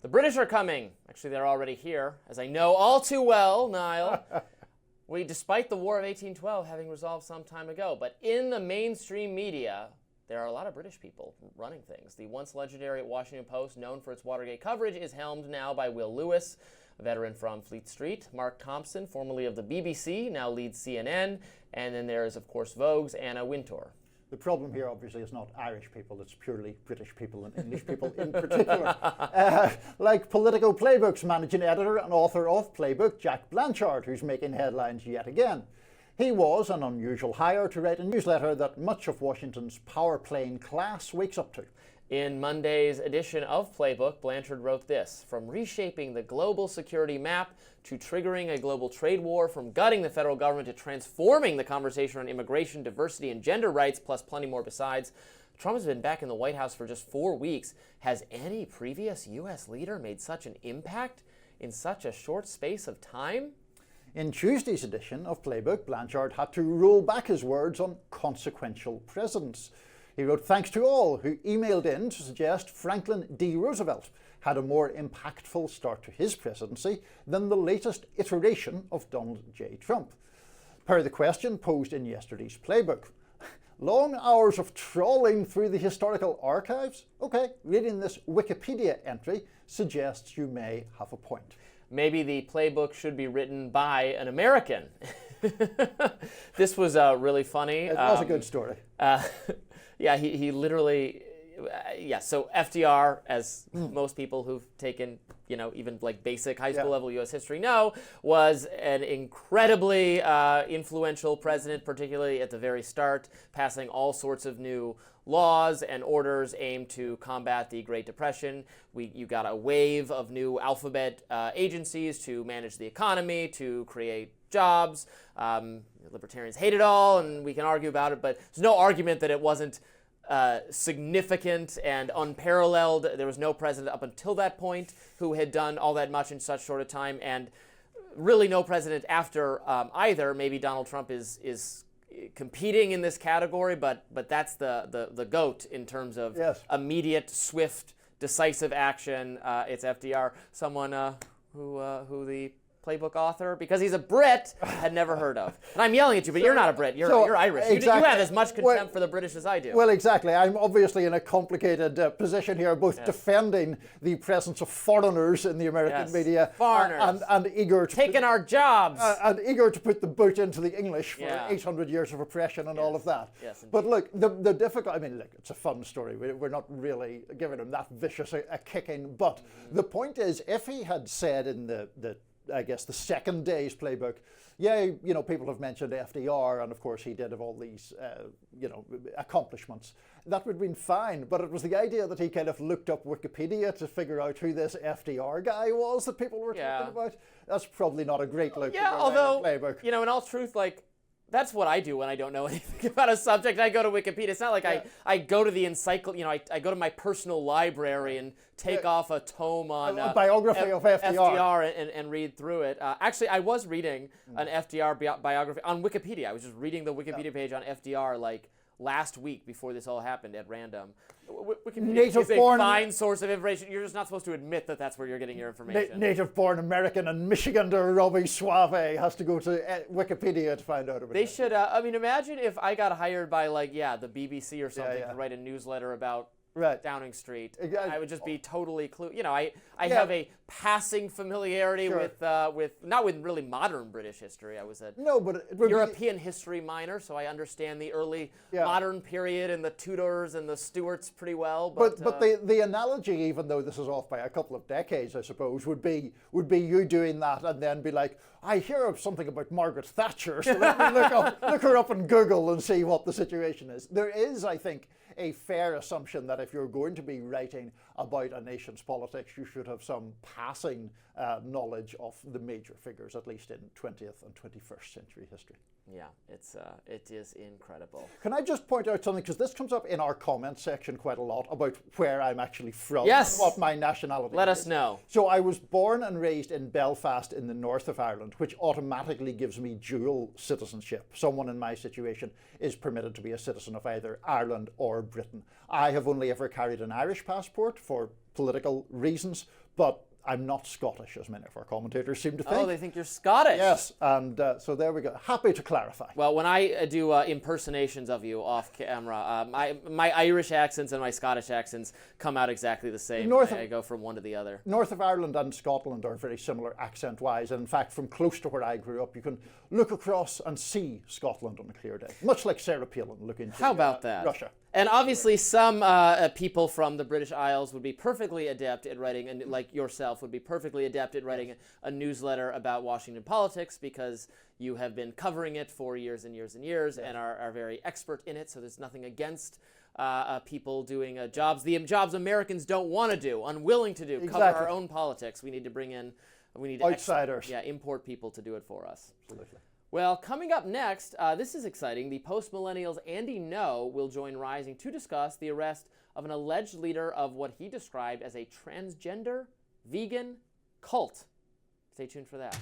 The British are coming. Actually, they're already here, as I know all too well, Niall. Despite the War of 1812 having resolved some time ago, but in the mainstream media, there are a lot of British people running things. The once legendary Washington Post, known for its Watergate coverage, is helmed now by Will Lewis, a veteran from Fleet Street. Mark Thompson, formerly of the BBC, now leads CNN. And then there is, of course, Vogue's Anna Wintour. The problem here, obviously, is not Irish people. It's purely British people and English people in particular. Like Politico Playbook's managing editor and author of Playbook, Jack Blanchard, who's making headlines yet again. He was an unusual hire to write a newsletter that much of Washington's power-playing class wakes up to. In Monday's edition of Playbook, Blanchard wrote this: from reshaping the global security map to triggering a global trade war, from gutting the federal government to transforming the conversation on immigration, diversity, and gender rights, plus plenty more besides. Trump has been back in the White House for just 4 weeks. Has any previous U.S. leader made such an impact in such a short space of time? In Tuesday's edition of Playbook, Blanchard had to roll back his words on consequential presidents. He wrote, thanks to all who emailed in to suggest Franklin D. Roosevelt had a more impactful start to his presidency than the latest iteration of Donald J. Trump. Per the question posed in yesterday's Playbook. Long hours of trawling through the historical archives? Okay, reading this Wikipedia entry suggests you may have a point. Maybe the Playbook should be written by an American. This was really funny. It was a good story. Yeah, he literally, so FDR, as most people who've taken, even like basic high school level U.S. history know, was an incredibly influential president, particularly at the very start, passing all sorts of new laws and orders aimed to combat the Great Depression. You got a wave of new alphabet agencies to manage the economy, to create jobs. Libertarians hate it all, and we can argue about it, but there's no argument that it wasn't significant and unparalleled. There was no president up until that point who had done all that much in such short a time, and really no president after either. Maybe Donald Trump is competing in this category, but that's the GOAT in terms of immediate, swift, decisive action. It's FDR, someone who the Playbook author, because he's a Brit, had never heard of. And I'm yelling at you, but you're not a Brit. You're Irish. Exactly. You have as much contempt for the British as I do. Well, exactly. I'm obviously in a complicated position here, both defending the presence of foreigners in the American media and eager to taking our jobs and eager to put the boot into the English for 800 years of oppression and all of that. Yes, but look, the difficult. I mean, look, it's a fun story. We're not really giving him that vicious a kicking. But the point is, if he had said in the second day's Playbook, people have mentioned FDR, and of course he did have all these, accomplishments. That would have been fine, but it was the idea that he kind of looked up Wikipedia to figure out who this FDR guy was that people were talking about. That's probably not a great look. Yeah, although, in all truth, that's what I do when I don't know anything about a subject. I go to Wikipedia. It's not like I go to the encyclopedia, I go to my personal library and take off a tome on a biography of FDR and read through it. Actually, I was reading an FDR biography on Wikipedia. I was just reading the Wikipedia page on FDR last week before this all happened at random. Wikipedia is a fine source of information. You're just not supposed to admit that that's where you're getting your information. Native-born American and Michigander Robby Soave has to go to Wikipedia to find out about it. They should, imagine if I got hired by, the BBC or something to write a newsletter about Downing Street. I would just be totally I have a passing familiarity with not with really modern British history. I was a European history minor, so I understand the early modern period and the Tudors and the Stuarts pretty well. But the analogy, even though this is off by a couple of decades, I suppose, would be you doing that and then be like, I hear of something about Margaret Thatcher, so let me look her up on Google and see what the situation is. There is, I think, a fair assumption that if you're going to be writing about a nation's politics, you should have some passing knowledge of the major figures, at least in 20th and 21st century history. Yeah, it is incredible. Can I just point out something, because this comes up in our comment section quite a lot, about where I'm actually from, Yes. and what my nationality Let is. us know. So I was born and raised in Belfast in the north of Ireland, which automatically gives me dual citizenship. Someone in my situation is permitted to be a citizen of either Ireland or Britain. I have only ever carried an Irish passport for political reasons, but I'm not Scottish, as many of our commentators seem to think. Oh, they think you're Scottish. Yes, and so there we go. Happy to clarify. Well, when I do impersonations of you off camera, my Irish accents and my Scottish accents come out exactly the same. I go from one to the other. North of Ireland and Scotland are very similar accent-wise, and in fact, from close to where I grew up, you can look across and see Scotland on a clear day, much like Sarah Palin looking to How about that? Russia. And obviously, some people from the British Isles would be perfectly adept at writing, and like yourself, would be perfectly adept at writing a newsletter about Washington politics, because you have been covering it for years and years and years, and are very expert in it. So there's nothing against people doing jobs Americans don't want to do, unwilling to do, Exactly. cover our own politics. We need to bring in, outsiders. Import people to do it for us. Absolutely. Well, coming up next, this is exciting. The post-millennials Andy Ngo will join Rising to discuss the arrest of an alleged leader of what he described as a transgender vegan cult. Stay tuned for that.